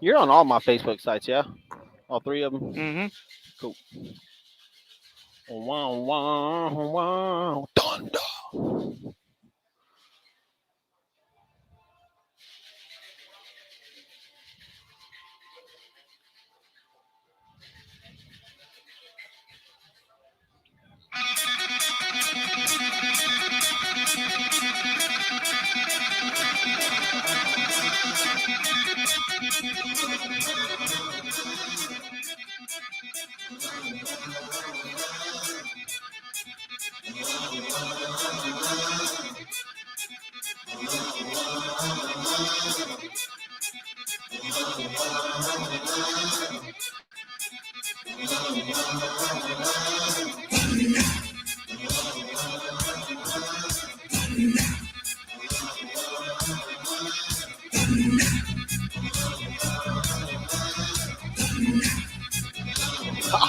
You're on all my Facebook sites, yeah? All three of them? Mm-hmm. Cool. Wow, wow, wow. Thunder.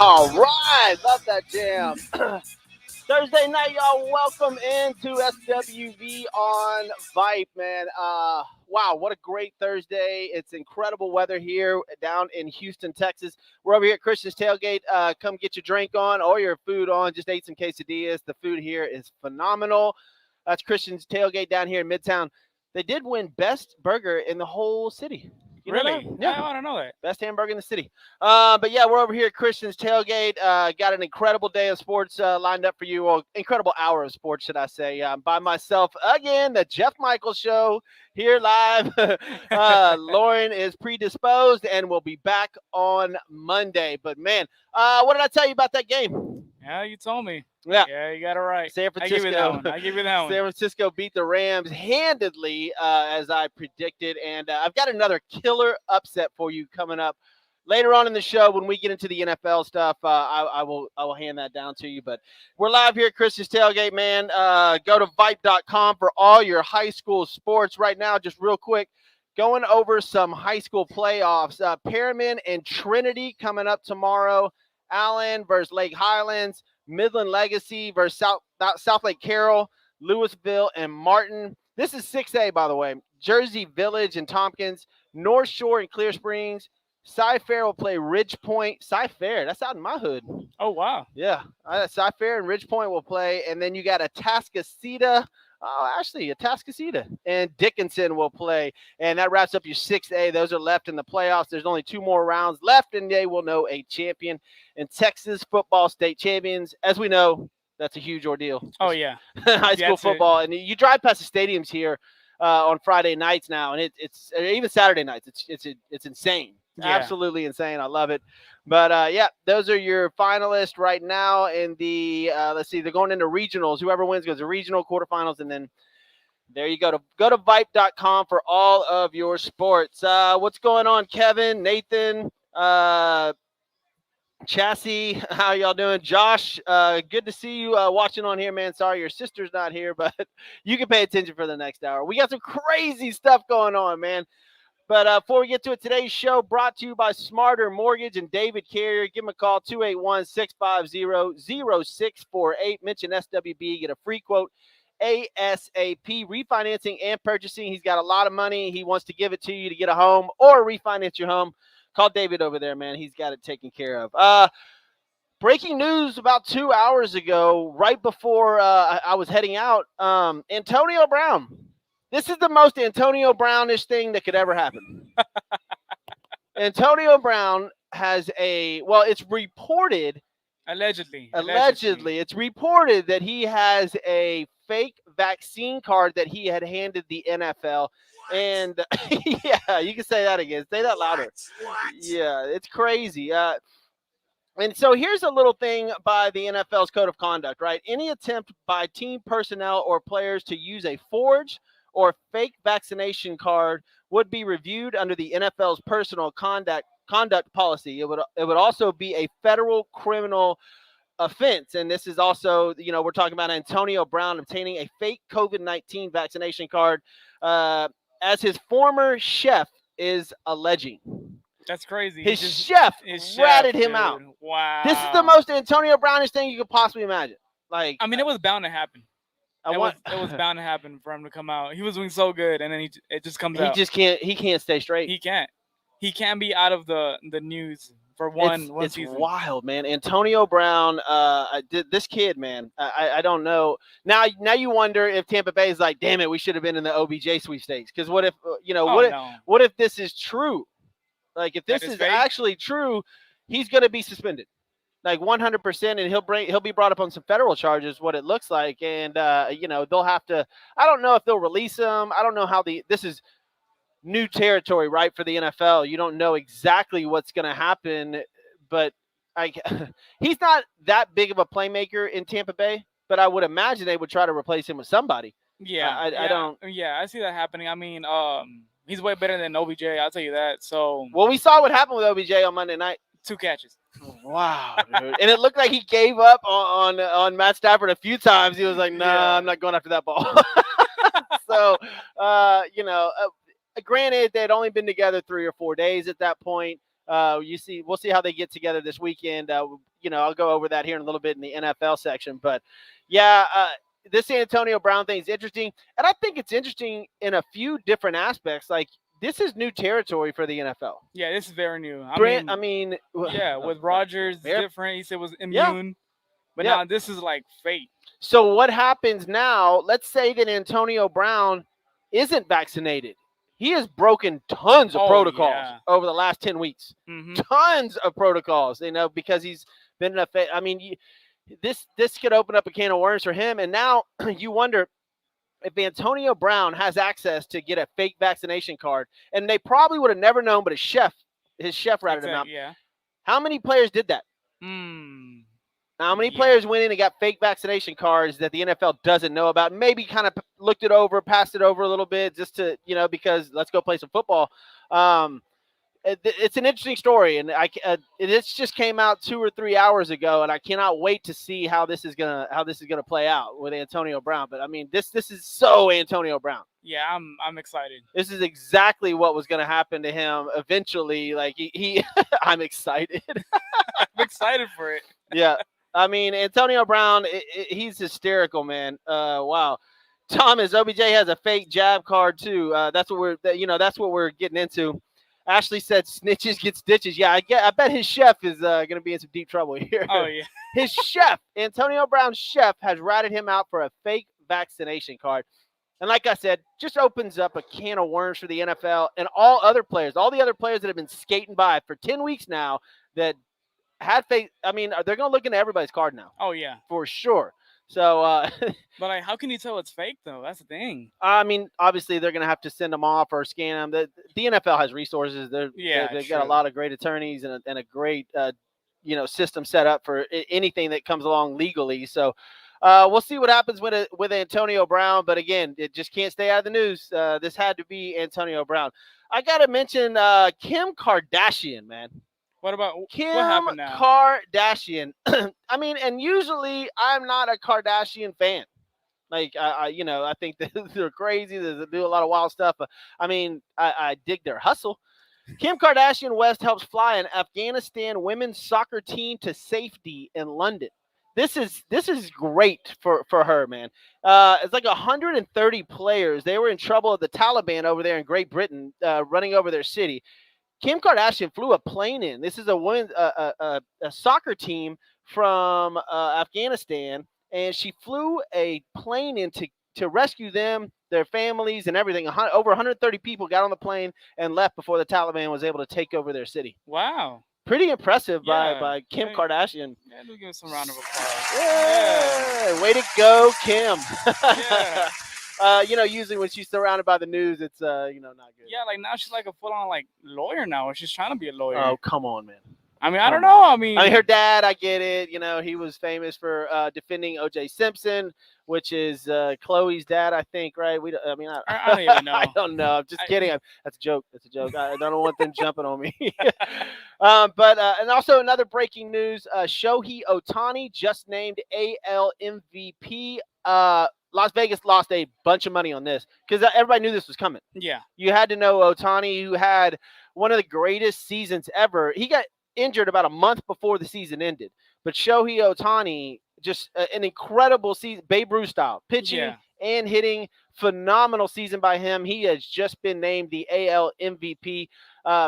All right. Love that jam. Thursday night, y'all. Welcome into SWB on VYPE, man. Wow, what a great Thursday. It's incredible weather here down in Houston, Texas. We're over here at Christian's Tailgate. Come get your drink on or your food on. Just ate some quesadillas. The food here is phenomenal. That's Christian's Tailgate down here in Midtown. They did win best burger in the whole city. You know Really? that? Yeah. I want to know that. Best hamburger in the city. But yeah, we're over here at Christian's Tailgate. Got an incredible day of sports lined up for you. Well, incredible hour of sports, should I say. By myself again, the Jeff Michaels Show here live. Lauren is predisposed and will be back on Monday. But man, what did I tell you about that game? Yeah, you told me. Yeah. Yeah, you got it right. San Francisco. I give you that one. I give you that one. San Francisco beat the Rams handedly, as I predicted, and I've got another killer upset for you coming up later on in the show when we get into the NFL stuff. I will hand that down to you. But we're live here at Christian's Tailgate, man. Go to VYPE.com for all your high school sports right now. Just real quick, going over some high school playoffs. Perryman and Trinity coming up tomorrow. Allen versus Lake Highlands. Midland Legacy versus South Lake Carroll, Louisville, and Martin. This is 6A, by the way. Jersey Village and Tompkins, North Shore and Clear Springs. Cy-Fair will play Ridge Point. Cy-Fair, that's out in my hood. Oh, wow. Yeah, Cy-Fair and Ridge Point will play. And then you got Atascocita. Oh, actually, Atascocita and Dickinson will play. And that wraps up your 6A. Those are left in the playoffs. There's only 2 more rounds left, and they will know a champion. And Texas football state champions, as we know, that's a huge ordeal. Oh, yeah. High school football. And you drive past the stadiums here on Friday nights now, and it's even Saturday nights. It's insane. Yeah. Absolutely insane. I love it. But, yeah, those are your finalists right now in the let's see, they're going into regionals. Whoever wins goes to regional quarterfinals, and then there you go. Go to VYPE.com for all of your sports. What's going on, Kevin, Nathan, Chassis? How y'all doing? Josh, good to see you watching on here, man. Sorry your sister's not here, but you can pay attention for the next hour. We got some crazy stuff going on, man. But before we get to it, today's show brought to you by Smarter Mortgage and David Carrier. Give him a call, 281-650-0648. Mention SWB, get a free quote ASAP. Refinancing and purchasing. He's got a lot of money. He wants to give it to you to get a home or refinance your home. Call David over there, man. He's got it taken care of. Breaking news about 2 hours ago, right before I was heading out, Antonio Brown. This is the most Antonio Brownish thing that could ever happen. Antonio Brown has it's reported. Allegedly. It's reported that he has a fake vaccine card that he had handed the NFL. What? And yeah, you can say that again. Say that louder. What? Yeah, it's crazy. And so here's a little thing by the NFL's code of conduct, right? Any attempt by team personnel or players to use a forged or fake vaccination card would be reviewed under the NFL's personal conduct policy. It would also be a federal criminal offense. And this is also, we're talking about Antonio Brown obtaining a fake COVID-19 vaccination card, as his former chef is alleging. That's crazy. His chef ratted him dude. out. Wow. This is the most Antonio Brownish thing you could possibly imagine. Like, I mean, it was bound to happen. It was bound to happen for him to come out. He was doing so good, and then it just comes out. He can't stay straight. He can't. he can't be out of the news for It's season. wild, man. Antonio Brown, this kid, man. I don't know. Now you wonder if Tampa Bay is like, damn it, we should have been in the OBJ sweepstakes. Because what if what if this is true? Like if this is fake? actually true, he's going to be suspended, like 100%, and he'll be brought up on some federal charges. What it looks like, and they'll have to. I don't know if they'll release him. I don't know how this is new territory, right, for the NFL. You don't know exactly what's going to happen, but he's not that big of a playmaker in Tampa Bay, but I would imagine they would try to replace him with somebody. Yeah, I don't. Yeah, I see that happening. I mean, he's way better than OBJ. I'll tell you that. So. Well, we saw what happened with OBJ on Monday night. 2 catches. Wow, dude. And it looked like he gave up on Matt Stafford a few times. He was like, nah, I'm not going after that ball. So, granted, they'd only been together 3 or 4 days at that point. We'll see how they get together this weekend. I'll go over that here in a little bit in the NFL section. But, yeah, this Antonio Brown thing is interesting. And I think it's interesting in a few different aspects. Like, this is new territory for the NFL. Yeah, this is very new. With Rodgers, different. He said it was immune. But now this is like fate. So what happens now? Let's say that Antonio Brown isn't vaccinated. He has broken tons of protocols over the last 10 weeks. Mm-hmm. Tons of protocols, because he's been in a – I mean, this could open up a can of worms for him. And now you wonder – if Antonio Brown has access to get a fake vaccination card, and they probably would have never known, but his chef ratted him out. Yeah. How many players did that? How many players went in and got fake vaccination cards that the NFL doesn't know about? Maybe kind of looked it over, passed it over a little bit just to, because let's go play some football. It's an interesting story, and it just came out 2 or 3 hours ago, and I cannot wait to see how this is gonna play out with Antonio Brown. But I mean, this is so Antonio Brown. Yeah, I'm excited. This is exactly what was gonna happen to him eventually. Like he I'm excited. I'm excited for it. Yeah, I mean, Antonio Brown, he's hysterical, man. Wow. Thomas, OBJ has a fake jab card too. That's what we're getting into. Ashley said, "Snitches get stitches." Yeah, I bet his chef is going to be in some deep trouble here. Oh yeah, his chef, Antonio Brown's chef, has ratted him out for a fake vaccination card, and like I said, just opens up a can of worms for the NFL and all the other players that have been skating by for 10 weeks now that had fake. I mean, they're going to look into everybody's card now. Oh yeah, for sure. So, but how can you tell it's fake though? That's the thing. I mean, obviously they're going to have to send them off or scan them. The NFL has resources. They've got a lot of great attorneys and a great, system set up for anything that comes along legally. So, we'll see what happens with Antonio Brown. But again, it just can't stay out of the news. This had to be Antonio Brown. I got to mention Kim Kardashian, man. What about Kim what happened now? Kardashian? I mean, and usually I'm not a Kardashian fan. Like, I think they're crazy. They do a lot of wild stuff. But, I mean, I dig their hustle. Kim Kardashian West helps fly an Afghanistan women's soccer team to safety in London. This is great for her, man. It's like 130 players. They were in trouble with the Taliban over there in Great Britain, running over their city. Kim Kardashian flew a plane in. This is a soccer team from Afghanistan, and she flew a plane in to rescue them, their families, and everything. Over 130 people got on the plane and left before the Taliban was able to take over their city. Wow. Pretty impressive by Kim Kardashian. Yeah, we'll give some round of applause. Yeah. Way to go, Kim. Yeah. Usually when she's surrounded by the news, it's not good. Yeah, like now she's like a full-on like lawyer now, or she's trying to be a lawyer. Oh, come on, man. I mean, I don't know. I mean, her dad, I get it. He was famous for defending O.J. Simpson, which is Chloe's dad, I think, right? I don't even know. I don't know. I'm just kidding. That's a joke. That's a joke. I don't want them jumping on me. And also another breaking news: Shohei Ohtani just named AL MVP. Las Vegas lost a bunch of money on this because everybody knew this was coming. Yeah, you had to know Ohtani, who had one of the greatest seasons ever. He got injured about a month before the season ended, but Shohei Ohtani, just an incredible season, Babe Ruth style pitching and hitting. Phenomenal season by him. He has just been named the AL MVP.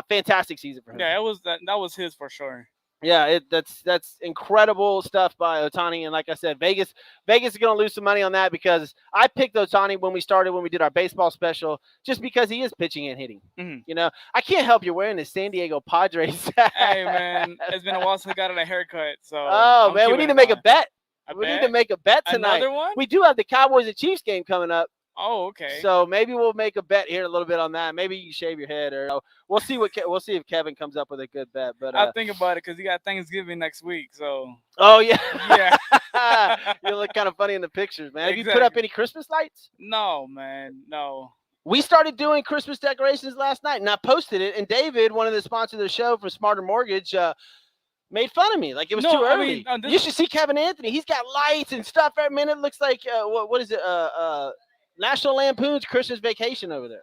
Fantastic season for him. Yeah, that was his for sure. Yeah, that's incredible stuff by Ohtani, and like I said, Vegas is going to lose some money on that because I picked Ohtani when we did our baseball special, just because he is pitching and hitting. Mm-hmm. You know, I can't help you wearing the San Diego Padres. Hey man, it's been a while since I got a haircut, so. Oh man, we need to make a bet. Need to make a bet tonight. Another one? We do have the Cowboys and Chiefs game coming up. Oh, okay. So maybe we'll make a bet here a little bit on that. Maybe you shave your head, or we'll see if Kevin comes up with a good bet. But I'll think about it because you got Thanksgiving next week. So. Oh yeah, yeah. You look kind of funny in the pictures, man. Exactly. Have you put up any Christmas lights? No, man, no. We started doing Christmas decorations last night, and I posted it. And David, one of the sponsors of the show from Smarter Mortgage, made fun of me like it was too early. You should see Kevin Anthony. He's got lights and stuff. Every minute looks like what is it? National Lampoon's Christmas Vacation over there.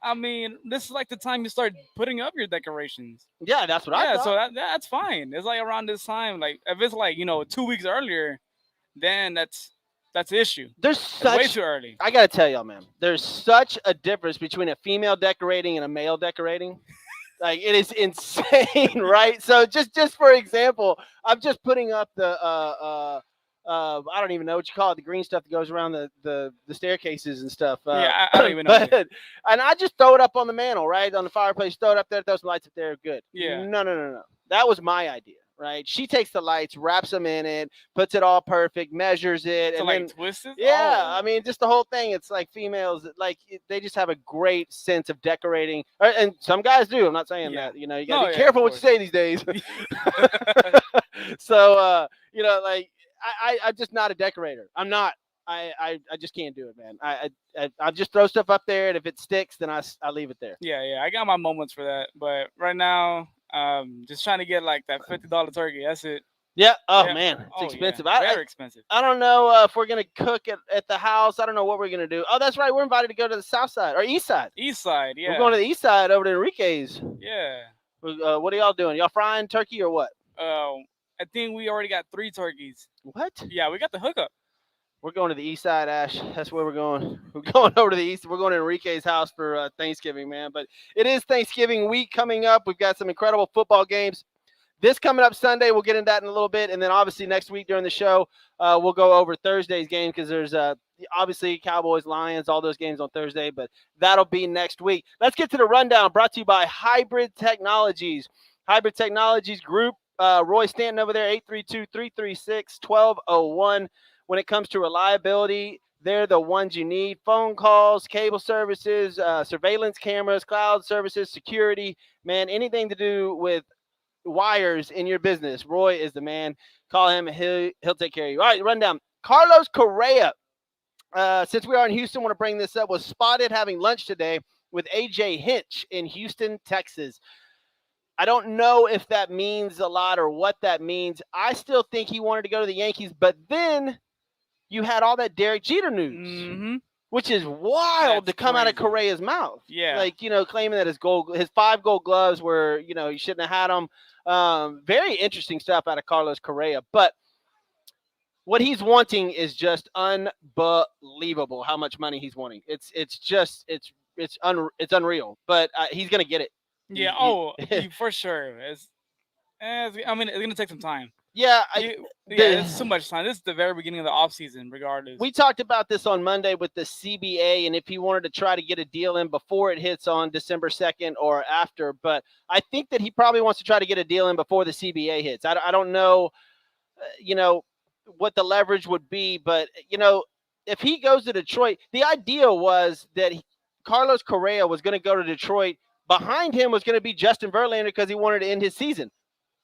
I mean, this is like the time you start putting up your decorations. Yeah, that's what I thought. So that's fine. It's like around this time. Like if it's like 2 weeks earlier, then that's the issue. It's way too early. I gotta tell y'all, man. There's such a difference between a female decorating and a male decorating. Like it is insane, right? So just for example, I'm just putting up the I don't even know what you call it, the green stuff that goes around the staircases and stuff. Yeah, I don't even know. And I just throw it up on the mantle, right? On the fireplace, throw it up there, throw some lights up there, good. Yeah. No. That was my idea, right? She takes the lights, wraps them in it, puts it all perfect, measures it. So and like then twists it? Yeah, Oh. I mean, just the whole thing. It's like females, like they just have a great sense of decorating. And some guys do. I'm not saying that. You got to be careful what you say these days. So, like, I'm just not a decorator. I'm not. I just can't do it, man. I just throw stuff up there, and if it sticks, then I leave it there. Yeah. I got my moments for that, but right now, just trying to get like that $50 turkey. That's it. Yeah. Oh man, it's expensive. Yeah. Very expensive. I don't know if we're gonna cook at the house. I don't know what we're gonna do. Oh, that's right. We're invited to go to the south side or east side. East side. Yeah. We're going to the east side over to Enrique's. Yeah. What are y'all doing? Y'all frying turkey or what? I think we already got 3 turkeys. What? Yeah, we got the hookup. We're going to the east side, Ash. That's where we're going. We're going over to the east. We're going to Enrique's house for Thanksgiving, man. But it is Thanksgiving week coming up. We've got some incredible football games. This coming up Sunday, we'll get into that in a little bit. And then obviously next week during the show, we'll go over Thursday's game because there's obviously Cowboys, Lions, all those games on Thursday. But that'll be next week. Let's get to the rundown brought to you by Hybrid Technologies. Hybrid Technologies Group. Roy Stanton over there, 832-336-1201. When it comes to reliability, they're the ones you need. Phone calls, cable services, surveillance cameras, cloud services, security. Man, anything to do with wires in your business, Roy is the man. Call him, he'll take care of you. All right, rundown. Carlos Correa, since we are in Houston, I want to bring this up, was spotted having lunch today with A.J. Hinch in Houston, Texas. I don't know if that means a lot or what that means. I still think he wanted to go to the Yankees, but then you had all that Derek Jeter news, which is wild to come out of Correa's mouth. Yeah. Like, claiming that his 5 gold gloves were, he shouldn't have had them. Very interesting stuff out of Carlos Correa. But what he's wanting is just unbelievable how much money he's wanting. It's unreal, but he's going to get it. Yeah, for sure. It's going to take some time. Yeah. It's too much time. This is the very beginning of the offseason, regardless. We talked about this on Monday with the CBA, and if he wanted to try to get a deal in before it hits on December 2nd or after. But I think that he probably wants to try to get a deal in before the CBA hits. I don't know, what the leverage would be. But, if he goes to Detroit, the idea was that Carlos Correa was going to go to Detroit. Behind him was going to be Justin Verlander because he wanted to end his season.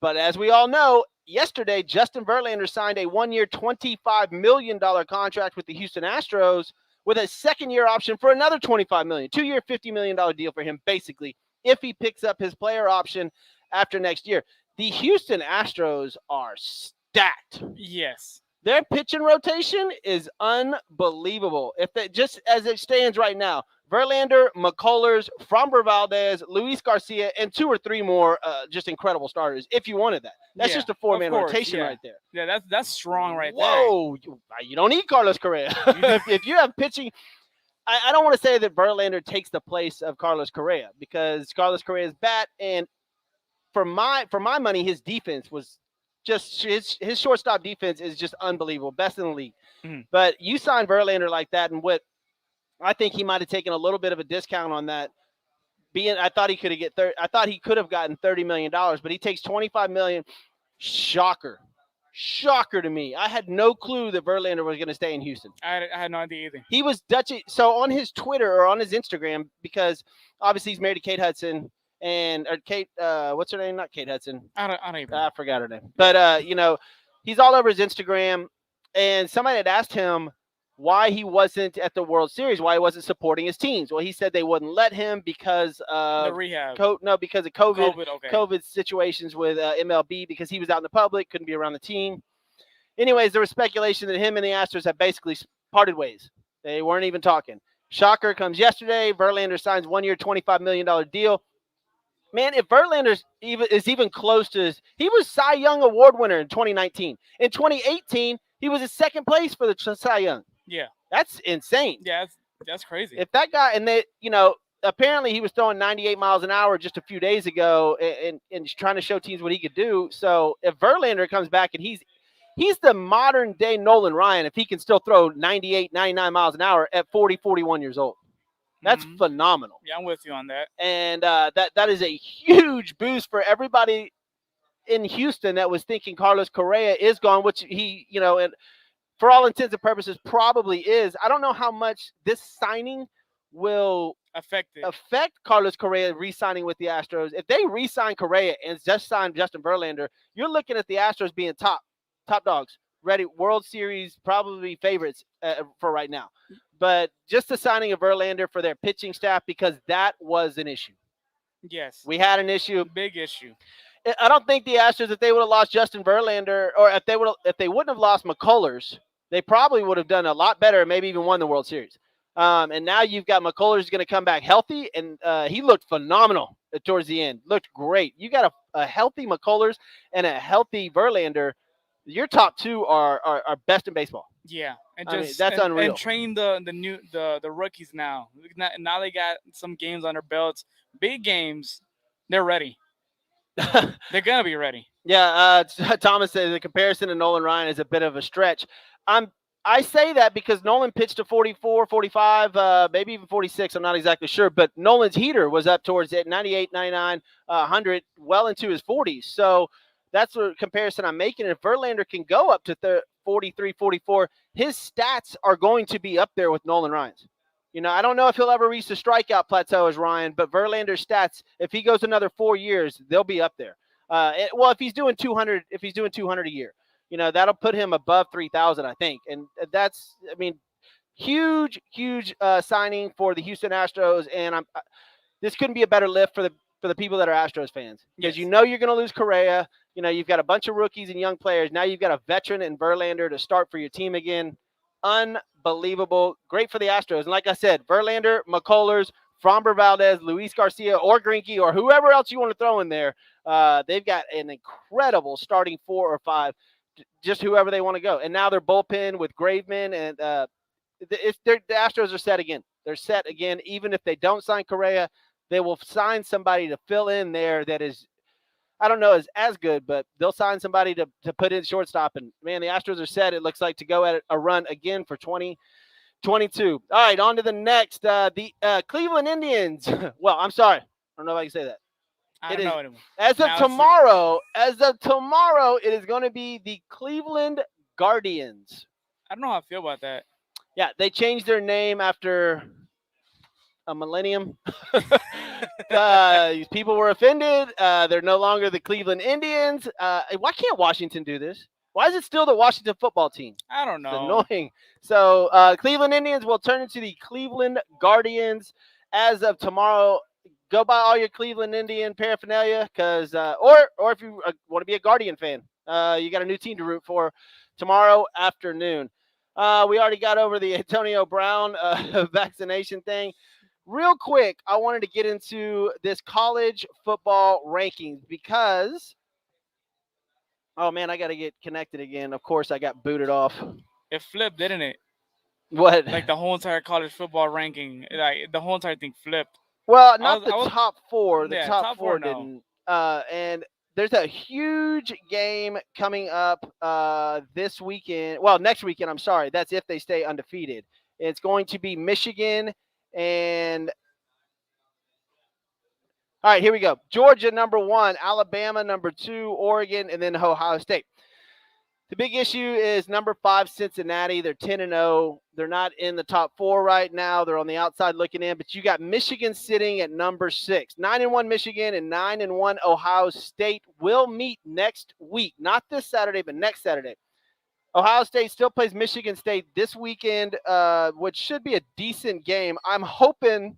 But as we all know, yesterday, Justin Verlander signed a 1-year, $25 million contract with the Houston Astros with a second-year option for another $25 million, 2-year, $50 million deal for him, basically, if he picks up his player option after next year. The Houston Astros are stacked. Yes. Their pitching rotation is unbelievable. If they just as it stands right now, Verlander, McCullers, Framber Valdez, Luis Garcia, and 2 or 3 more just incredible starters if you wanted that. That's just a 4-man rotation right there. Yeah, that's strong right there. Whoa, you don't need Carlos Correa. if you have pitching, I don't want to say that Verlander takes the place of Carlos Correa because Carlos Correa's bat, and for my money, his defense was just his shortstop defense is just unbelievable, best in the league. Mm-hmm. But you sign Verlander like that, and what I think he might have taken a little bit of a discount on that. I thought he could have gotten $30 million, but he takes $25 million. Shocker to me. I had no clue that Verlander was going to stay in Houston. I had no idea either. He was Dutch. So on his Twitter or on his Instagram, because obviously he's married to Kate Hudson and or Kate. What's her name? Not Kate Hudson. I don't even. I forgot her name. But he's all over his Instagram, and somebody had asked him why he wasn't at the World Series, why he wasn't supporting his teams. Well, he said they wouldn't let him because of the rehab. Because of COVID situations with MLB, because he was out in the public, couldn't be around the team. Anyways, there was speculation that him and the Astros have basically parted ways. They weren't even talking. Shocker comes yesterday. Verlander signs 1 year, $25 million deal. Man, if Verlander is even close to he was Cy Young Award winner in 2019. In 2018, he was in second place for the Cy Young. Yeah. That's insane. Yeah, that's crazy. If that guy, and apparently he was throwing 98 miles an hour just a few days ago and trying to show teams what he could do. So if Verlander comes back and he's the modern day Nolan Ryan, if he can still throw 98, 99 miles an hour at 40, 41 years old. That's phenomenal. Yeah, I'm with you on that. And that is a huge boost for everybody in Houston that was thinking Carlos Correa is gone, which he, and for all intents and purposes probably is. I don't know how much this signing will affect Carlos Correa re-signing with the Astros. If they re-sign Correa and just sign Justin Verlander, you're looking at the Astros being top dogs, ready, World Series probably favorites for right now. But just the signing of Verlander for their pitching staff, because that was an issue. Yes. We had an issue. Big issue. I don't think the Astros, if they would have lost Justin Verlander, or if they wouldn't have lost McCullers, they probably would have done a lot better, maybe even won the World Series. And now you've got McCullers going to come back healthy, and he looked phenomenal towards the end. Looked great. You got a healthy McCullers and a healthy Verlander. Your top two are best in baseball. Yeah, and that's unreal. And train the rookies now. Now they got some games on their belts, big games. They're ready. They're gonna be ready. Yeah, Thomas says the comparison to Nolan Ryan is a bit of a stretch. I say that because Nolan pitched to 44, 45, maybe even 46. I'm not exactly sure, but Nolan's heater was up towards 98, 99, 100, well into his 40s. So that's the comparison I'm making. If Verlander can go up to 43, 44, his stats are going to be up there with Nolan Ryan's. I don't know if he'll ever reach the strikeout plateau as Ryan, but Verlander's stats, if he goes another 4 years, they'll be up there. If he's doing 200 a year, that'll put him above 3,000, I think. And that's, huge signing for the Houston Astros. And this couldn't be a better lift for the people that are Astros fans, because you're going to lose Correa. You've got a bunch of rookies and young players. Now you've got a veteran in Verlander to start for your team again. Unbelievable. Great for the Astros. And like I said, Verlander, McCullers, Framber Valdez, Luis Garcia, or Greinke, or whoever else you want to throw in there. They've got an incredible starting 4 or 5, just whoever they want to go. And now their bullpen with Graveman, and the Astros are set again. They're set again. Even if they don't sign Correa, they will sign somebody to fill in there that is, I don't know, is as good, but they'll sign somebody to put in shortstop. And, man, the Astros are set, it looks like, to go at a run again for 2022. All right, on to the next. The Cleveland Indians. Well, I'm sorry. I don't know if I can say that. I don't know anymore. As of tomorrow, it is going to be the Cleveland Guardians. I don't know how I feel about that. Yeah, they changed their name after a millennium. People were offended. They're no longer the Cleveland Indians. Why can't Washington do this? Why is it still the Washington football team? I don't know. It's annoying. So Cleveland Indians will turn into the Cleveland Guardians as of tomorrow. Go buy all your Cleveland Indian paraphernalia, because or if you want to be a Guardian fan, you got a new team to root for tomorrow afternoon. We already got over the Antonio Brown vaccination thing. real quick, I wanted to get into this college football rankings because, oh man, I got to get connected again. Of course, I got booted off. It flipped, didn't it? What? Like the whole entire college football ranking, like the whole entire thing flipped. Well, I not was, the I was, top four. The yeah, top top four, four no. didn't. And there's a huge game coming up this weekend. Well, next weekend. I'm sorry. That's if they stay undefeated. It's going to be Michigan and. All right, here we go. Georgia number 1, Alabama number 2, Oregon, and then Ohio State. The big issue is number 5, Cincinnati. They're 10-0. They're not in the top 4 right now. They're on the outside looking in. But you got Michigan sitting at number 6. 9-1 Michigan and 9-1 Ohio State will meet next week. Not this Saturday, but next Saturday. Ohio State still plays Michigan State this weekend, which should be a decent game. I'm hoping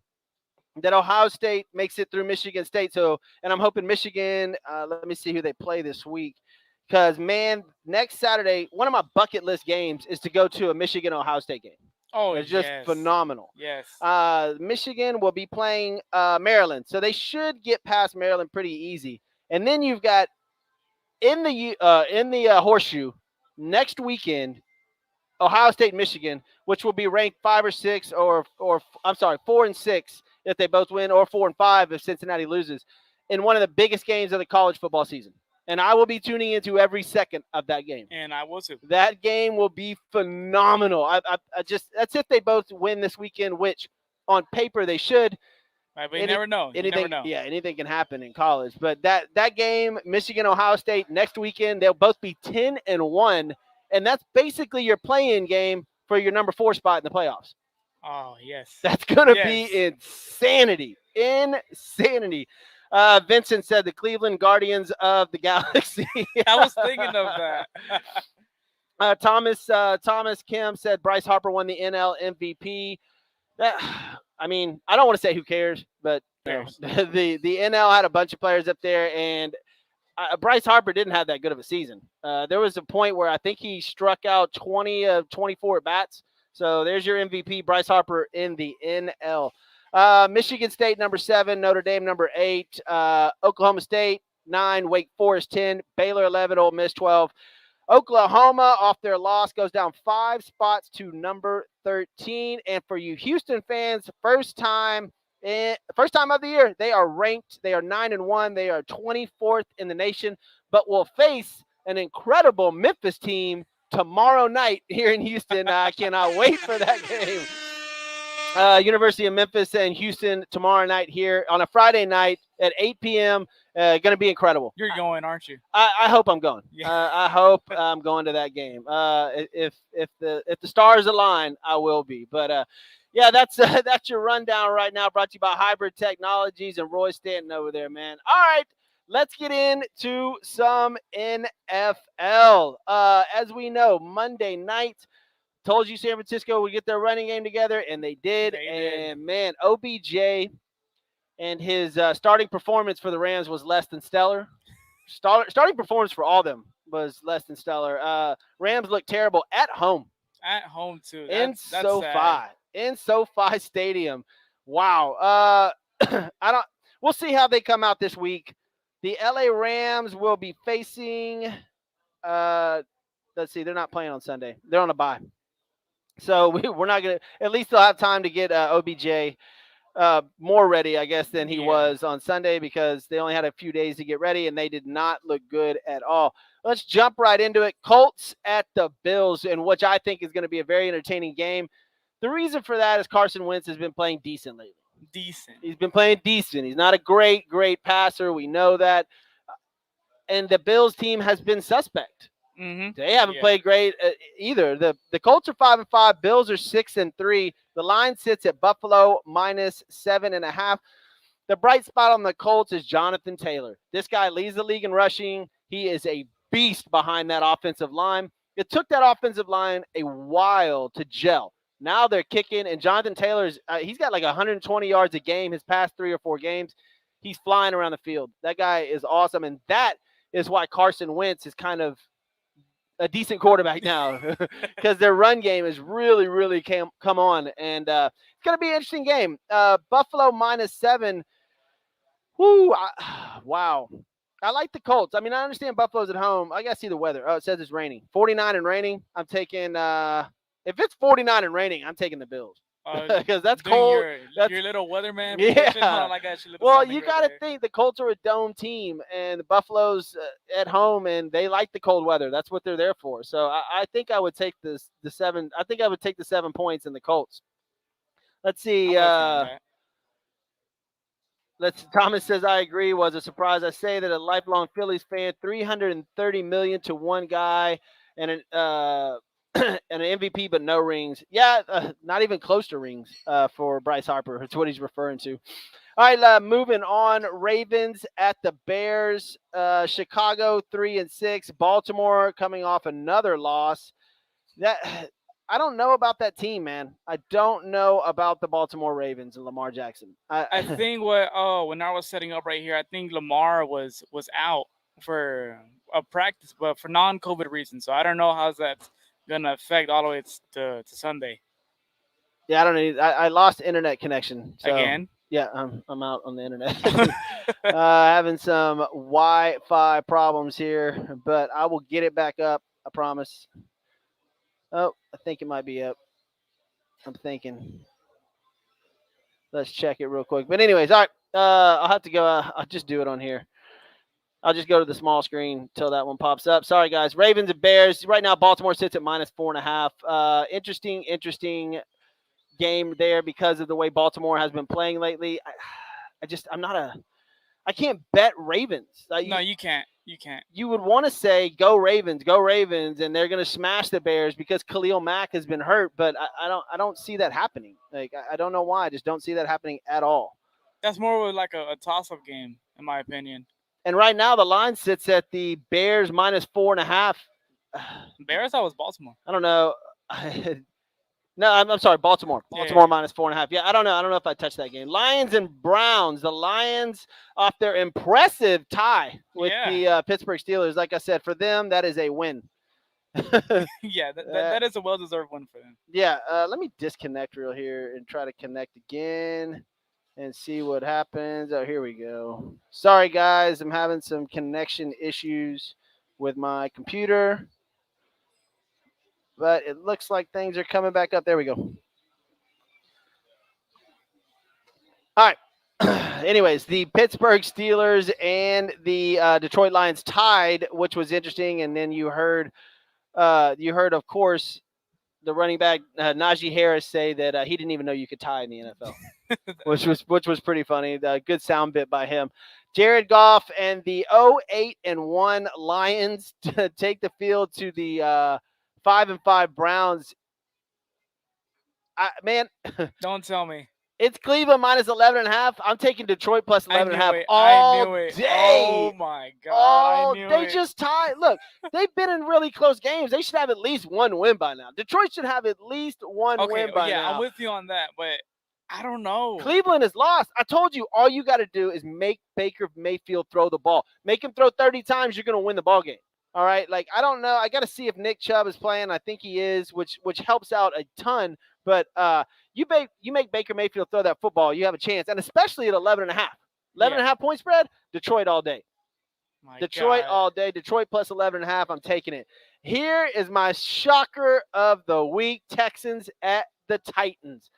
that Ohio State makes it through Michigan State. And I'm hoping Michigan, let me see who they play this week. Because, man, next Saturday, one of my bucket list games is to go to a Michigan-Ohio State game. Oh, it's just yes. phenomenal. Yes. Michigan will be playing Maryland. So they should get past Maryland pretty easy. And then you've got in the horseshoe next weekend, Ohio State, Michigan, which will be ranked 5 or 6 or I'm sorry, 4 and 6 if they both win, or 4 and 5 if Cincinnati loses, in one of the biggest games of the college football season. And I will be tuning into every second of that game. And I will too. That game will be phenomenal. I just, that's if they both win this weekend, which on paper they should. Right, but you never know. You never know. Yeah, anything can happen in college. But that game, Michigan, Ohio State, next weekend, they'll both be 10-1. And that's basically your play-in game for your number 4 spot in the playoffs. Oh, yes. That's going to be insanity. Insanity. Vincent said the Cleveland Guardians of the Galaxy. I was thinking of that. Thomas Kim said Bryce Harper won the NL MVP. I mean, I don't want to say who cares, but the NL had a bunch of players up there, and Bryce Harper didn't have that good of a season. There was a point where I think he struck out 20 of 24 at bats. So there's your MVP, Bryce Harper in the NL. Michigan State, number 7. Notre Dame, number 8. Oklahoma State, 9. Wake Forest, 10. Baylor, 11. Ole Miss, 12. Oklahoma, off their loss, goes down 5 spots to number 13. And for you Houston fans, first time of the year, they are ranked. They are 9-1. They are 24th in the nation, but will face an incredible Memphis team tomorrow night here in Houston. I cannot wait for that game. University of Memphis and Houston tomorrow night here on a Friday night at 8 p.m. Going to be incredible. You're going, aren't you? I hope I'm going. Yeah. I hope I'm going to that game. If the stars align, I will be. But yeah, that's your rundown right now. Brought to you by Hybrid Technologies and Roy Stanton over there, man. All right. Let's get into some NFL. As we know, Monday night, told you San Francisco would get their running game together, and they did. Man, OBJ and his starting performance for the Rams was less than stellar. Starting performance for all of them was less than stellar. Rams looked terrible at home. At home, too. In SoFi Stadium. Wow. We'll see how they come out this week. The LA Rams will be facing, let's see, they're not playing on Sunday. They're on a bye. So we're not going to, at least they'll have time to get OBJ more ready, I guess, than he was on Sunday, because they only had a few days to get ready, and they did not look good at all. Let's jump right into it. Colts at the Bills, and which I think is going to be a very entertaining game. The reason for that is Carson Wentz has been playing decent lately. He's been playing decent. He's not a great passer. We know that. And the Bills team has been suspect. Mm-hmm. They haven't played great either. The Colts are 5-5. Bills are 6-3. The line sits at Buffalo -7.5. The bright spot on the Colts is Jonathan Taylor. This guy leads the league in rushing. He is a beast behind that offensive line. It took that offensive line a while to gel. Now they're kicking, and Jonathan Taylor's he's got like 120 yards a game his past 3 or 4 games. He's flying around the field. That guy is awesome, and that is why Carson Wentz is kind of a decent quarterback now because their run game has really come on. And it's going to be an interesting game. Buffalo -7. Whoo, wow. I like the Colts. I mean, I understand Buffalo's at home. I got to see the weather. Oh, it says it's raining. 49 and raining. I'm taking if it's 49 and raining, I'm taking the Bills. Because that's cold. That's your little weatherman. Yeah. Like that, well, you got to think the Colts are a dome team, and the Buffalo's at home, and they like the cold weather. That's what they're there for. So I think I would take the 7. I think I would take the 7 points in the Colts. Let's see. Thomas says I agree. Was a surprise. I say that a lifelong Phillies fan, $330 million to one guy, and an and an MVP, but no rings. Yeah, not even close to rings for Bryce Harper. That's what he's referring to. All right, moving on. Ravens at the Bears. Chicago 3-6. Baltimore coming off another loss. I don't know about that team, man. I don't know about the Baltimore Ravens and Lamar Jackson. I think when I was setting up right here, I think Lamar was out for a practice, but for non-COVID reasons. So I don't know how's that going to affect all the way to Sunday. Yeah, I don't know. I lost internet connection. So, again? Yeah, I'm out on the internet. Having some Wi-Fi problems here, but I will get it back up. I promise. Oh, I think it might be up. I'm thinking. Let's check it real quick. But anyways, all right. I'll have to go. I'll just do it on here. I'll just go to the small screen until that one pops up. Sorry, guys. Ravens and Bears. Right now, Baltimore sits at -4.5. Interesting game there because of the way Baltimore has been playing lately. I can't bet Ravens. No, you can't. You would want to say go Ravens, and they're going to smash the Bears because Khalil Mack has been hurt, but I don't see that happening. Like I don't know why, I just don't see that happening at all. That's more of like a toss-up game, in my opinion. And right now the line sits at the Bears -4.5. Bears? That was Baltimore. I don't know. No, I'm sorry, Baltimore. Baltimore -4.5. Yeah, I don't know. I don't know if I touched that game. Lions and Browns. The Lions off their impressive tie with the Pittsburgh Steelers. Like I said, for them, that is a win. Yeah, that is a well-deserved win for them. Yeah, let me disconnect real here and try to connect again and see what happens. Oh, here we go. Sorry, guys. I'm having some connection issues with my computer. But it looks like things are coming back up. There we go. All right. Anyways, the Pittsburgh Steelers and the Detroit Lions tied, which was interesting. And then you heard, of course, the running back Najee Harris say that he didn't even know you could tie in the NFL, which was pretty funny. Good sound bit by him. Jared Goff and the 0-8-1 Lions take the field to the 5-5 Browns. Man, don't tell me. It's Cleveland -11.5. I'm taking Detroit +11.5 all day. Oh my God! They just tied. Look, they've been in really close games. They should have at least one win by now. Detroit should have at least one win by now. Yeah, I'm with you on that, but I don't know. Cleveland is lost. I told you, all you got to do is make Baker Mayfield throw the ball. Make him throw 30 times. You're going to win the ball game. All right, like I don't know. I got to see if Nick Chubb is playing. I think he is, which helps out a ton. But you make Baker Mayfield throw that football, you have a chance, and especially at 11.5. 11.5 point spread. Detroit all day. Detroit all day. Detroit +11.5. I'm taking it. Here is my shocker of the week: Texans at the Titans.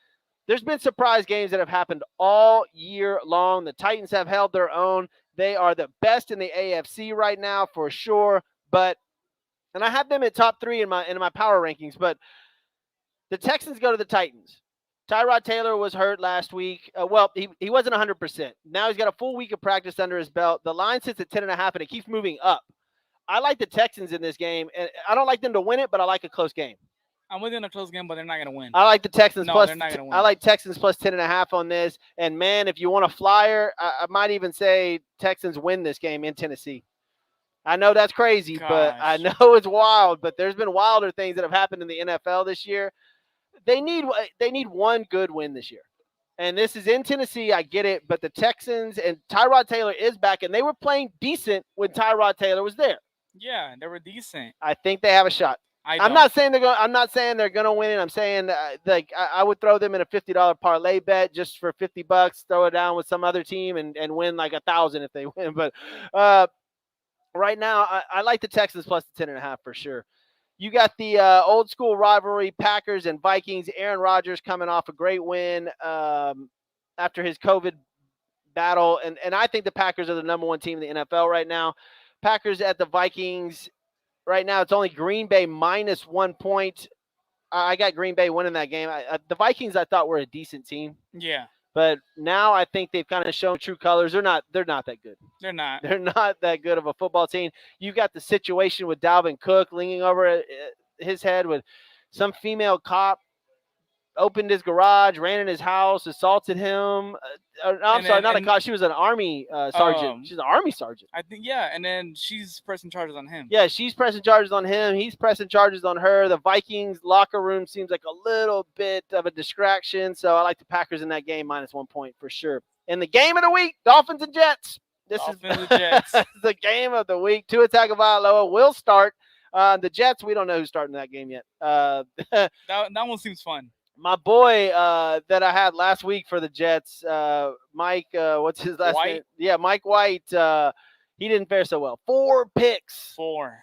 There's been surprise games that have happened all year long. The Titans have held their own. They are the best in the AFC right now for sure. And I have them at top 3 in my power rankings, but the Texans go to the Titans. Tyrod Taylor was hurt last week. He wasn't 100%. Now he's got a full week of practice under his belt. The line sits at 10.5, and it keeps moving up. I like the Texans in this game, and I don't like them to win it, but I like a close game. I'm within a close game, but they're not going to win. I like the Texans they're not going to win. I like Texans +10.5 on this. And man, if you want a flyer, I might even say Texans win this game in Tennessee. I know that's crazy, but I know it's wild. But there's been wilder things that have happened in the NFL this year. They need one good win this year. And this is in Tennessee. I get it. But the Texans and Tyrod Taylor is back, and they were playing decent when Tyrod Taylor was there. Yeah, they were decent. I think they have a shot. I I'm don't. not saying they're going. I'm not saying they're going to win it. I'm saying I would throw them in a $50 parlay bet just for $50. Throw it down with some other team and win like 1,000 if they win. But right now, I like the Texans plus the 10.5 for sure. You got the old school rivalry, Packers and Vikings. Aaron Rodgers coming off a great win after his COVID battle, and I think the Packers are the number one team in the NFL right now. Packers at the Vikings. Right now, it's only Green Bay minus 1 point. I got Green Bay winning that game. The Vikings, I thought, were a decent team, Yeah, but now I think they've kind of shown true colors. They're not that good. they're not. They're not that good of a football team. You got the situation with Dalvin Cook leaning over his head with some female cop opened his garage, ran in his house, assaulted him. I'm sorry, not a cop. She was an army sergeant. She's an army sergeant. I think, yeah, and then she's pressing charges on him. Yeah, she's pressing charges on him. He's pressing charges on her. The Vikings locker room seems like a little bit of a distraction, so I like the Packers in that game minus 1 point for sure. In the game of the week, Dolphins and Jets. This is the game of the week. Tua Tagovailoa will start. The Jets, we don't know who's starting that game yet. That one seems fun. My boy that I had last week for the Jets, Mike, what's his last name? Yeah, Mike White. He didn't fare so well. 4 picks. 4.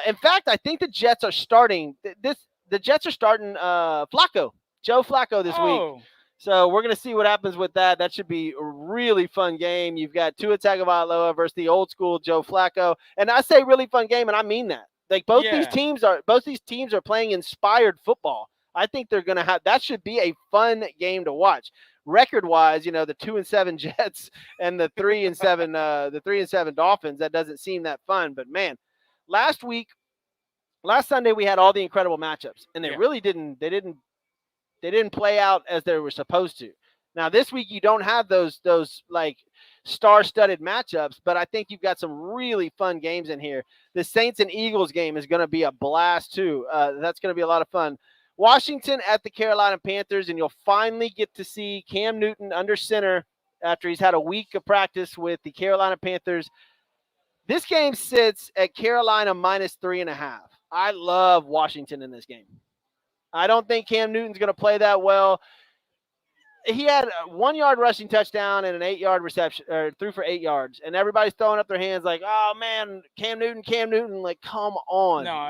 In fact, I think the Jets are starting The Jets are starting Joe Flacco this week. So we're going to see what happens with that. That should be a really fun game. You've got Tua Tagovailoa versus the old school Joe Flacco, and I say really fun game, and I mean that. Like both these teams are playing inspired football. I think they're going to have that should be a fun game to watch. Record-wise, the 2-7 Jets and the 3-7 Dolphins. That doesn't seem that fun, but man, last Sunday we had all the incredible matchups, and they really didn't. They didn't play out as they were supposed to. Now this week you don't have those like star-studded matchups, but I think you've got some really fun games in here. The Saints and Eagles game is going to be a blast too. That's going to be a lot of fun. Washington at the Carolina Panthers, and you'll finally get to see Cam Newton under center after he's had a week of practice with the Carolina Panthers. This game sits at Carolina minus 3.5. I love Washington in this game. I don't think Cam Newton's going to play that well. He had a 1-yard rushing touchdown and an 8-yard reception, or threw for 8 yards, and everybody's throwing up their hands like, "Oh man, Cam Newton!" Like, come on. No,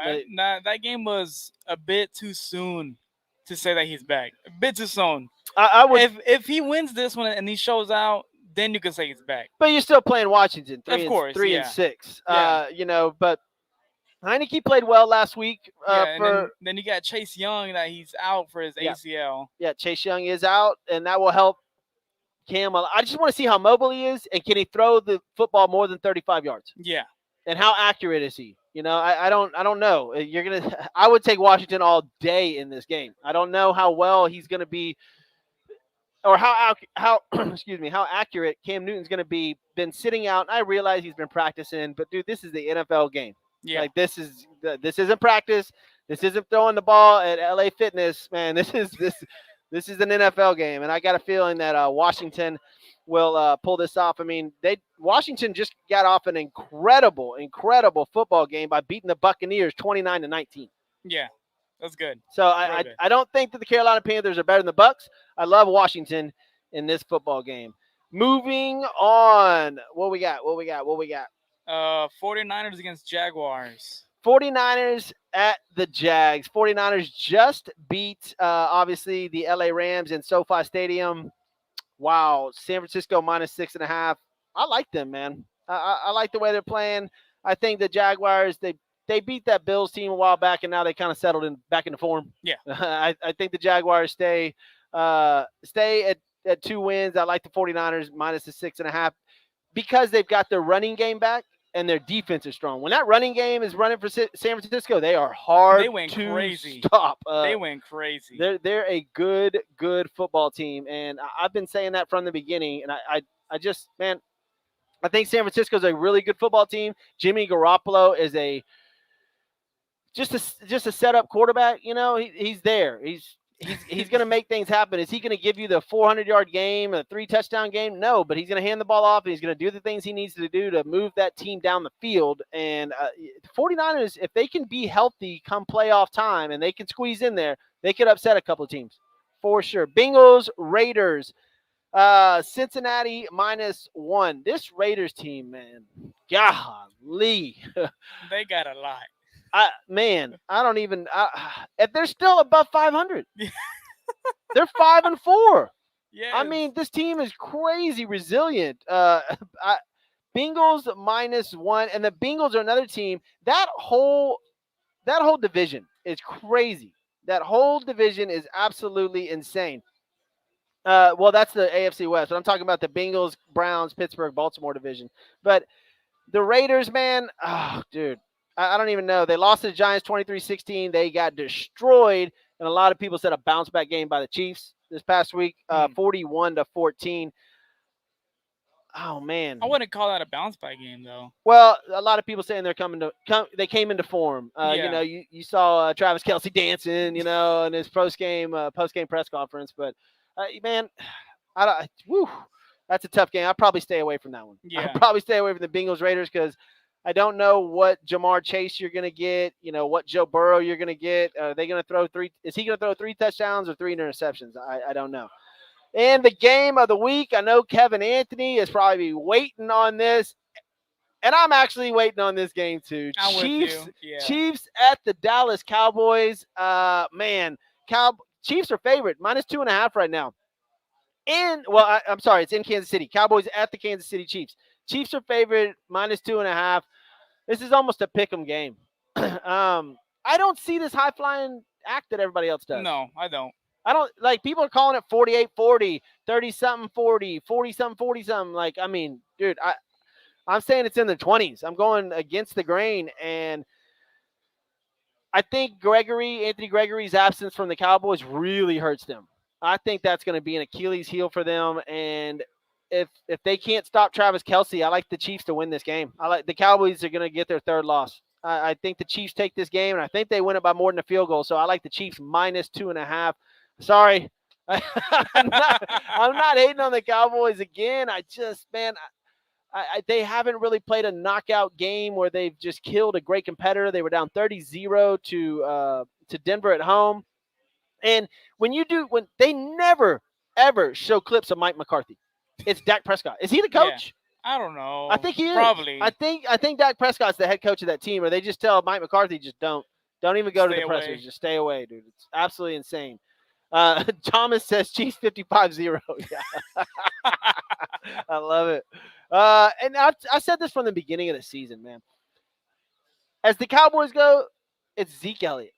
that game was a bit too soon to say that he's back. A bit too soon. I would, if he wins this one and he shows out, then you can say he's back. But you're still playing Washington, 3 and 6. Yeah. But Heineke played well last week. And then you got Chase Young that he's out for his ACL. Yeah, Chase Young is out, and that will help Cam. I just want to see how mobile he is, and can he throw the football more than 35 yards? Yeah. And how accurate is he? I don't know. I would take Washington all day in this game. I don't know how well he's going to be, or how excuse me, how accurate Cam Newton's going to be. Been sitting out. I realize he's been practicing, but dude, this is the NFL game. Yeah. Like this isn't practice. This isn't throwing the ball at LA Fitness, man. This is an NFL game, and I got a feeling that Washington will pull this off. I mean, Washington just got off an incredible football game by beating the Buccaneers 29-19. Yeah, that's good. So I don't think that the Carolina Panthers are better than the Bucs. I love Washington in this football game. Moving on, what we got? 49ers against Jaguars. 49ers at the Jags. 49ers just beat, obviously, the LA Rams in SoFi Stadium. Wow. San Francisco minus 6.5. I like them, man. I like the way they're playing. I think the Jaguars, they beat that Bills team a while back, and now they kind of settled back into form. Yeah. I think the Jaguars stay at 2 wins. I like the 49ers minus the 6.5 because they've got their running game back. And their defense is strong. When that running game is running for San Francisco, they are hard to stop. They went crazy. They're a good football team, and I've been saying that from the beginning. And I just, man, I think San Francisco is a really good football team. Jimmy Garoppolo is just a setup quarterback. He's there. he's going to make things happen. Is he going to give you the 400-yard game, a 3-touchdown game? No, but he's going to hand the ball off, and he's going to do the things he needs to do to move that team down the field. And the 49ers, if they can be healthy come playoff time and they can squeeze in there, they could upset a couple of teams for sure. Bengals, Raiders, Cincinnati -1. This Raiders team, man, golly. They got a lot. I don't even. If they're still above 500, they're 5-4. Yeah. I mean, this team is crazy resilient. Bengals -1, and the Bengals are another team. That whole division is crazy. That whole division is absolutely insane. Well, that's the AFC West, but I'm talking about the Bengals, Browns, Pittsburgh, Baltimore division. But the Raiders, man, oh, dude, I don't even know. They lost to the Giants 23-16. They got destroyed, and a lot of people said a bounce-back game by the Chiefs this past week, 41-14. Oh, man. I wouldn't call that a bounce-back game, though. Well, a lot of people saying they came into form. Yeah. You know, you saw Travis Kelce dancing, you know, in his post-game press conference. But, man, that's a tough game. I'll probably stay away from that one. Yeah. I'll probably stay away from the Bengals Raiders because I don't know what Jamar Chase you're going to get, you know, what Joe Burrow you're going to get. Are they going to throw is he going to throw 3 touchdowns or 3 interceptions? I don't know. And the game of the week, I know Kevin Anthony is probably waiting on this, and I'm actually waiting on this game too. I'm with you. Yeah. Chiefs at the Dallas Cowboys. Man, Chiefs are favored, -2.5 right now. I'm sorry, it's in Kansas City. Cowboys at the Kansas City Chiefs. Chiefs are favored -2.5. This is almost a pick'em game. I don't see this high-flying act that everybody else does. No, I don't. People are calling it 48-40, 30-something 40, 40-something 40-something. Like, I mean, dude, I'm saying it's in the 20s. I'm going against the grain, and I think Anthony Gregory's absence from the Cowboys really hurts them. I think that's going to be an Achilles heel for them, and if they can't stop Travis Kelce, I like the Chiefs to win this game. I like the Cowboys are going to get their 3rd loss. I think the Chiefs take this game, and I think they win it by more than a field goal. So I like the Chiefs -2.5. Sorry, I'm not hating on the Cowboys again. They haven't really played a knockout game where they've just killed a great competitor. They were down 30-0 to Denver at home, and when they never ever show clips of Mike McCarthy, it's Dak Prescott. Is he the coach? Yeah, I don't know. I think he is. Probably. I think Dak Prescott's the head coach of that team, or they just tell Mike McCarthy just don't even go to the pressers. Just stay away, dude. It's absolutely insane. Thomas says Chiefs 55-0. Yeah. I love it. And I said this from the beginning of the season, man. As the Cowboys go, it's Zeke Elliott.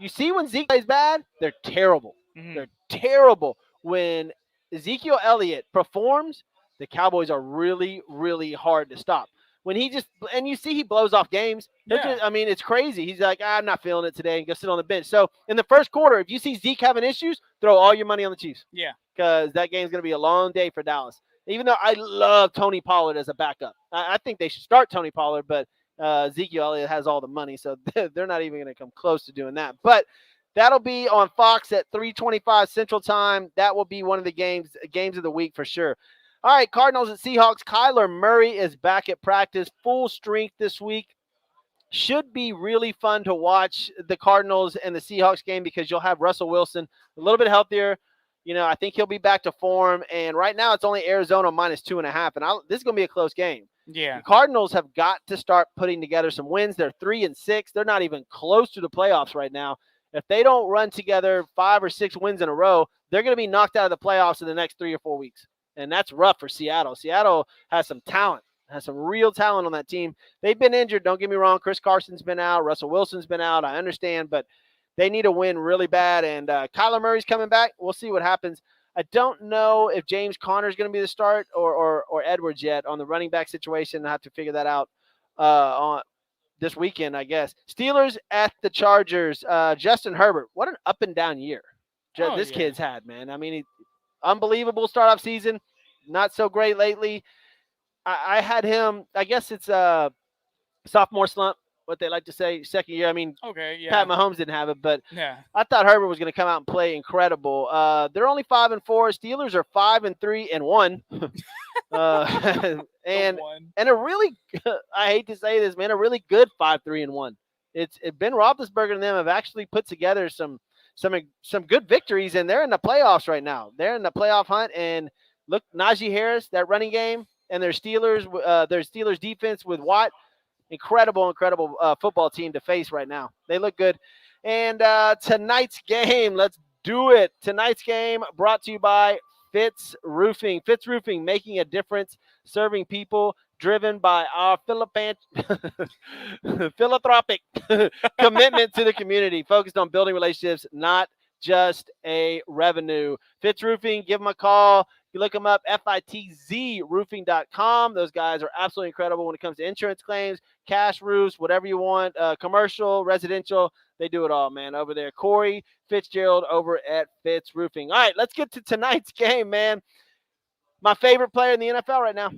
You see when Zeke plays bad, they're terrible. Mm-hmm. They're terrible. When Ezekiel Elliott performs, the Cowboys are really, really hard to stop. When you see he blows off games. Yeah. It's crazy. He's like, I'm not feeling it today, and go sit on the bench. So in the first quarter, if you see Zeke having issues, throw all your money on the Chiefs. Yeah. Because that game's going to be a long day for Dallas. Even though I love Tony Pollard as a backup. I think they should start Tony Pollard, but Ezekiel Elliott has all the money, so they're not even going to come close to doing that. But that'll be on Fox at 3:25 Central Time. That will be one of the games of the week for sure. All right, Cardinals and Seahawks. Kyler Murray is back at practice, full strength this week. Should be really fun to watch the Cardinals and the Seahawks game because you'll have Russell Wilson a little bit healthier. You know, I think he'll be back to form. And right now it's only Arizona -2.5. And this is going to be a close game. Yeah. The Cardinals have got to start putting together some wins. They're 3-6. They're not even close to the playoffs right now. If they don't run together 5 or 6 wins in a row, they're going to be knocked out of the playoffs in the next 3 or 4 weeks. And that's rough for Seattle. Seattle has some talent, has some real talent on that team. They've been injured. Don't get me wrong. Chris Carson's been out. Russell Wilson's been out. I understand, but they need a win really bad. And Kyler Murray's coming back. We'll see what happens. I don't know if James Conner is going to be the start or Edwards yet on the running back situation. I have to figure that out on this weekend, I guess. Steelers at the Chargers. Justin Herbert, what an up and down year this kid's had, man. I mean, unbelievable start-off season. Not so great lately. I had him, I guess it's a sophomore slump. what they like to say, second year. I mean, Okay, Pat yeah, Mahomes didn't have it, but yeah. I thought Herbert was going to come out and play incredible. They're only 5-4. Steelers are 5-3-1. The and one. and a really, I hate to say this, man, a really good 5-3-1. Ben Roethlisberger and them have actually put together some good victories, and they're in the playoffs right now. They're in the playoff hunt, and look, Najee Harris, that running game, and their Steelers defense with Watt, incredible football team to face right now. They look good. And tonight's game, let's do it. Tonight's game brought to you by Fitz Roofing. Fitz Roofing, making a difference, serving people, driven by our philanthropic commitment to the community, focused on building relationships, not just a revenue. Fitz Roofing, give them a call. You look them up, fitzroofing.com. Those guys are absolutely incredible when it comes to insurance claims, cash roofs, whatever you want, commercial, residential. They do it all, man, over there. Corey Fitzgerald over at Fitz Roofing. All right, let's get to tonight's game, man. My favorite player in the NFL right now,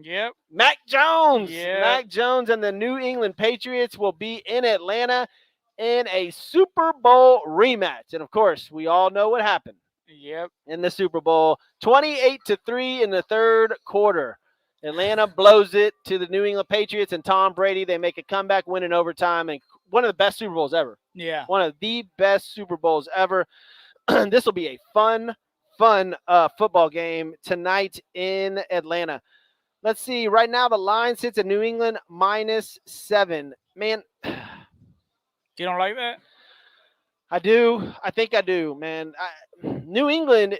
Yep. Mac Jones. Yep. Mac Jones and the New England Patriots will be in Atlanta in a Super Bowl rematch. And, of course, we all know what happened. Yep. In the Super Bowl, 28-3 in the third quarter. Atlanta blows it to the New England Patriots and Tom Brady. They make a comeback win in overtime, and one of the best Super Bowls ever. Yeah. One of the best Super Bowls ever. This will be a fun football game tonight in Atlanta. Let's see. Right now, the line sits at New England -7. Man, You don't like that? I do. I think I do, man. New England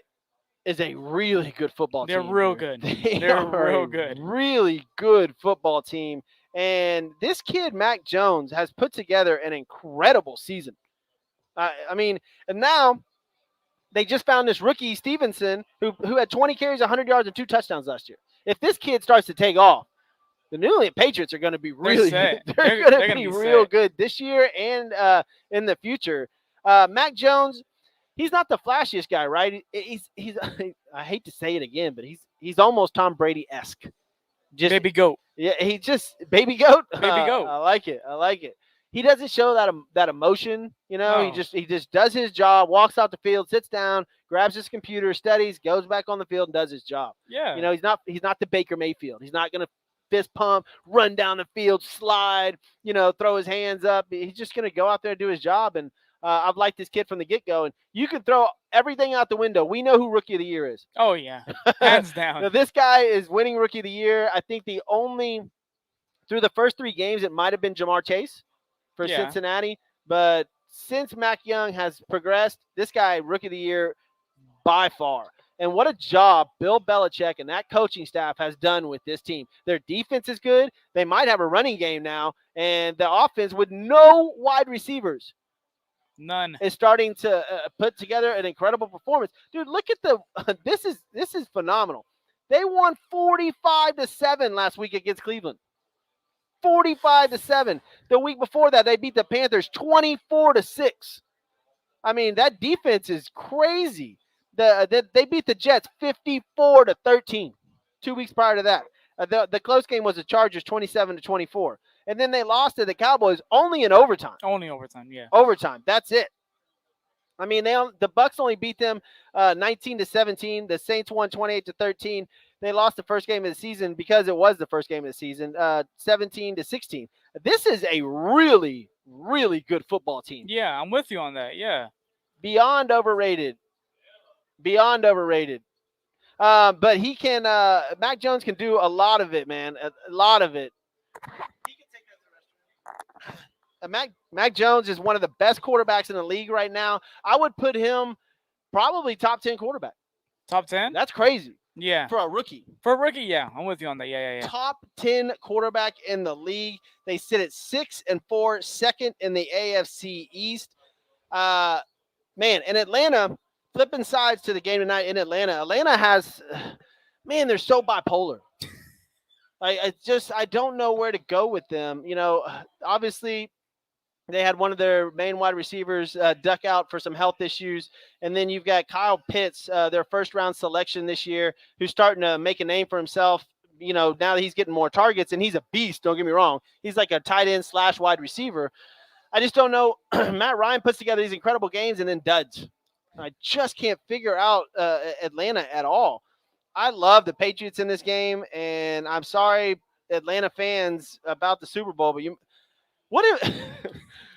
is a really good football They're team. real good. They're real good. Really good football team. And this kid, Mac Jones, has put together an incredible season. I mean, and now they just found this rookie, Stevenson, who had 20 carries, 100 yards, and 2 touchdowns last year. If this kid starts to take off, the New England Patriots are going to be really good. They're going to be real good this year and in the future. Mac Jones, he's not the flashiest guy, right? He's I hate to say it again, but he's almost Tom Brady-esque. Just baby goat. Yeah, he just baby goat. Baby goat. I like it. He doesn't show that emotion, No. He just does his job, walks out the field, sits down, grabs his computer, studies, goes back on the field, and does his job. Yeah. He's not the Baker Mayfield. He's not going to fist pump, run down the field, slide, throw his hands up. He's just going to go out there and do his job. And I've liked this kid from the get-go. And you can throw everything out the window. We know who Rookie of the Year is. Oh, yeah. Hands down. Now, this guy is winning Rookie of the Year. I think through the first 3 games, it might have been Jamar Chase for Cincinnati. But since Mac Young has progressed, this guy, Rookie of the Year by far. And what a job Bill Belichick and that coaching staff has done with this team. Their defense is good. They might have a running game now. And the offense with no wide receivers. None. Is starting to put together an incredible performance. Dude, look at this is phenomenal. They won 45-7 last week against Cleveland. 45-7. The week before that, they beat the Panthers 24-6. I mean, that defense is crazy. They beat the Jets 54-13 2 weeks prior to that. The close game was the Chargers 27-24. And then they lost to the Cowboys only in overtime. Only overtime, yeah. Overtime. That's it. I mean, the Bucs only beat them 19-17. The Saints won 28-13. They lost the first game of the season because it was the first game of the season, 17-16. This is a really, really good football team. Yeah, I'm with you on that. Yeah. Beyond overrated. But he can. Mac Jones can do a lot of it, man. A lot of it. He can take that to the rest. Mac Jones is one of the best quarterbacks in the league right now. I would put him probably top 10 quarterback. Top 10? That's crazy. Yeah. For a rookie. Yeah. I'm with you on that. Yeah. Top 10 quarterback in the league. They sit at 6-4, second in the AFC East. Man, in Atlanta, flipping sides to the game tonight in Atlanta. Atlanta has, man, they're so bipolar. I don't know where to go with them. Obviously, they had one of their main wide receivers duck out for some health issues. And then you've got Kyle Pitts, their first-round selection this year, who's starting to make a name for himself, now that he's getting more targets, and he's a beast. Don't get me wrong. He's like a tight end / wide receiver. I just don't know. Matt Ryan puts together these incredible games and then duds. I just can't figure out Atlanta at all. I love the Patriots in this game, and I'm sorry, Atlanta fans, about the Super Bowl, but what if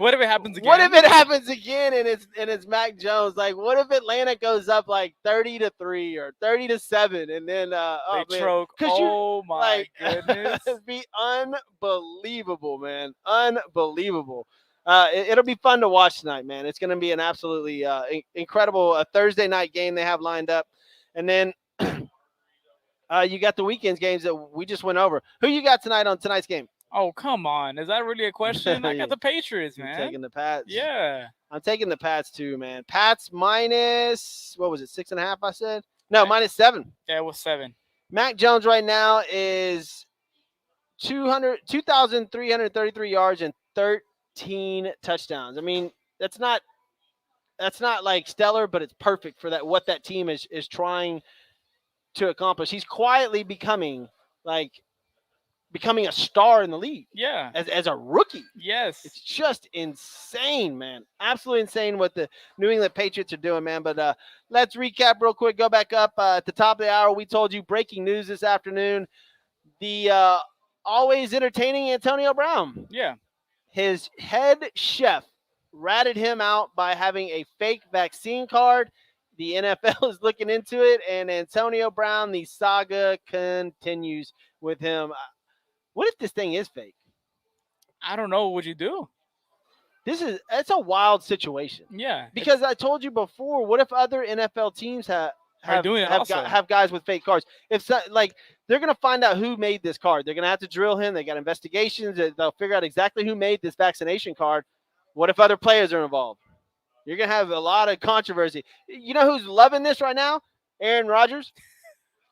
What if it happens again? what if it happens again and it's Mac Jones? Like, what if Atlanta goes up like 30-3 or 30-7, and then they choke? Oh my goodness! It'd be unbelievable, man, unbelievable. It'll be fun to watch tonight, man. It's going to be an absolutely incredible Thursday night game they have lined up, and then you got the weekend's games that we just went over. Who you got tonight on tonight's game? Oh, come on. Is that really a question? I got the Patriots, man. You're taking the Pats. Yeah. I'm taking the Pats too, man. Pats minus, what was it, 6.5 I said? No, -7. Yeah, it was 7. Mac Jones right now is 2,333 yards and 13 touchdowns. I mean, that's not like stellar, but it's perfect for what that team is trying to accomplish. He's quietly becoming a star in the league. Yeah. As a rookie. Yes. It's just insane, man. Absolutely insane what the New England Patriots are doing, man. But let's recap real quick. Go back up at the top of the hour. We told you breaking news this afternoon. The always entertaining Antonio Brown. Yeah. His head chef ratted him out by having a fake vaccine card. The NFL is looking into it, and Antonio Brown, the saga continues with him. What if this thing is fake? I don't know. What would you do? It's a wild situation. Yeah. Because I told you before, what if other NFL teams have guys with fake cards? If they're going to find out who made this card. They're going to have to drill him. They got investigations. They'll figure out exactly who made this vaccination card. What if other players are involved? You're going to have a lot of controversy. You know who's loving this right now? Aaron Rodgers.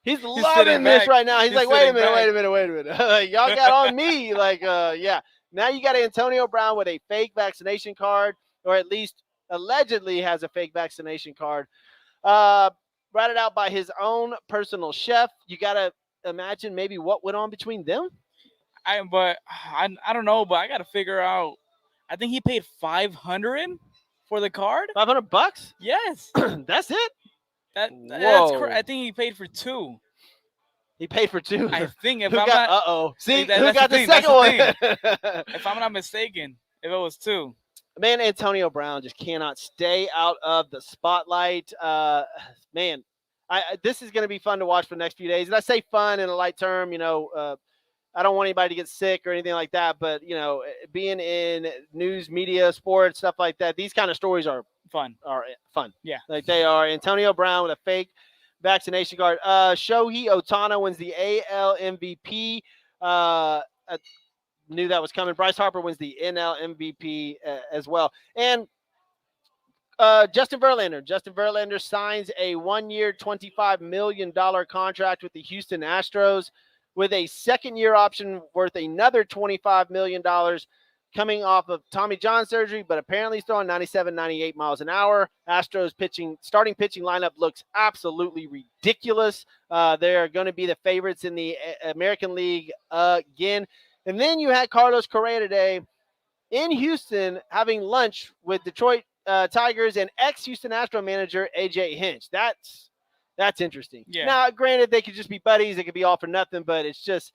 He's loving this right now. He's like, wait a minute. Y'all got on me. Yeah. Now you got Antonio Brown with a fake vaccination card, or at least allegedly has a fake vaccination card. Ratted out by his own personal chef. You got to imagine maybe what went on between them. I don't know, but I got to figure out. I think he paid $500 for the card. $500? Yes. That's it? That's correct. I think he paid for 2. He paid for 2. I think See, who got the second one? If I'm not mistaken, if it was 2. Man, Antonio Brown just cannot stay out of the spotlight. Man, this is going to be fun to watch for the next few days. And I say fun in a light term, I don't want anybody to get sick or anything like that. But, being in news, media, sports, stuff like that, these kind of stories are fun. Yeah. Like they are. Antonio Brown with a fake vaccination card. Shohei Ohtani wins the AL MVP. Knew that was coming. Bryce Harper wins the NL MVP as well. And Justin Verlander signs a 1-year, $25 million contract with the Houston Astros with a second-year option worth another $25 million coming off of Tommy John surgery, but apparently he's throwing 97, 98 miles an hour. Astros starting pitching lineup looks absolutely ridiculous. They're going to be the favorites in the American League again. And then you had Carlos Correa today in Houston having lunch with Detroit Tigers and ex-Houston Astro manager A.J. Hinch. That's interesting. Yeah. Now, granted, they could just be buddies. They could be all for nothing, but it's just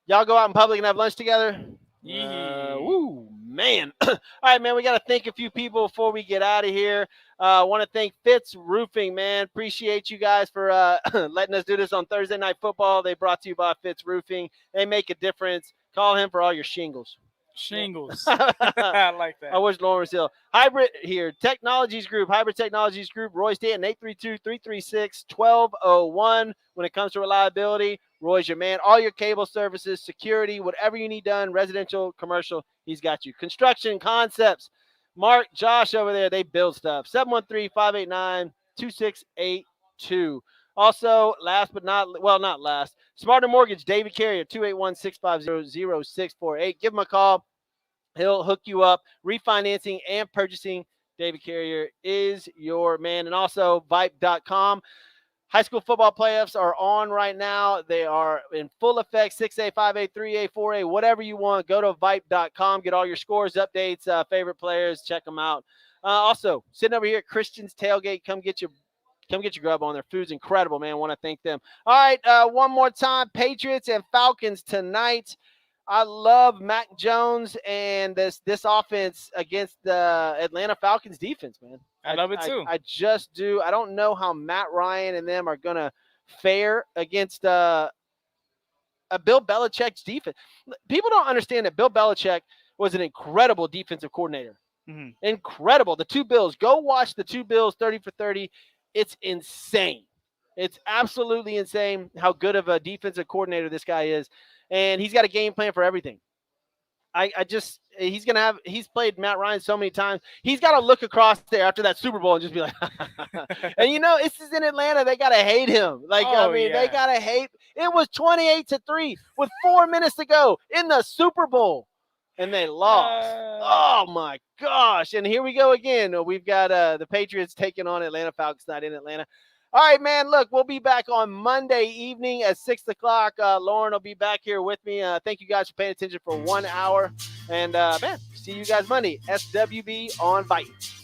y'all go out in public and have lunch together. Woo, man. All right, man, we got to thank a few people before we get out of here. I want to thank Fitz Roofing, man. Appreciate you guys for letting us do this on Thursday Night Football. They brought to you by Fitz Roofing. They make a difference. Call him for all your shingles. I like that. I wish Lawrence Hill. Hybrid Technologies Group, Roy Stanton, 832-336-1201. When it comes to reliability, Roy's your man. All your cable services, security, whatever you need done, residential, commercial, he's got you. Construction Concepts, Mark, Josh over there, they build stuff. 713-589-2682. Also, not last, Smarter Mortgage, David Carrier, 281-650-0648. Give him a call. He'll hook you up. Refinancing and purchasing, David Carrier is your man. And also, VYPE.com. High school football playoffs are on right now. They are in full effect, 6A, 5A, 3A, 4A, whatever you want. Go to VYPE.com, get all your scores, updates, favorite players, check them out. Also, sitting over here at Christian's Tailgate, come get your grub on. Their food's incredible, man. Want to thank them. All right, one more time, Patriots and Falcons tonight. I love Mac Jones and this offense against the Atlanta Falcons defense, man. I love it too. I just do. I don't know how Matt Ryan and them are going to fare against a Bill Belichick's defense. People don't understand that Bill Belichick was an incredible defensive coordinator. Mm-hmm. Incredible. The two Bills. Go watch the two Bills 30 for 30. It's insane. It's absolutely insane how good of a defensive coordinator this guy is. And he's got a game plan for everything. He's played Matt Ryan so many times. He's got to look across there after that Super Bowl and just be like, and this is in Atlanta. They got to hate him. They got to hate. It was 28-3 with 4 minutes to go in the Super Bowl. And they lost. Oh, my gosh. And here we go again. We've got the Patriots taking on Atlanta Falcons tonight in Atlanta. All right, man, look, we'll be back on Monday evening at 6 o'clock. Lauren will be back here with me. Thank you guys for paying attention for 1 hour. And, man, see you guys Monday. SWB on VYPE.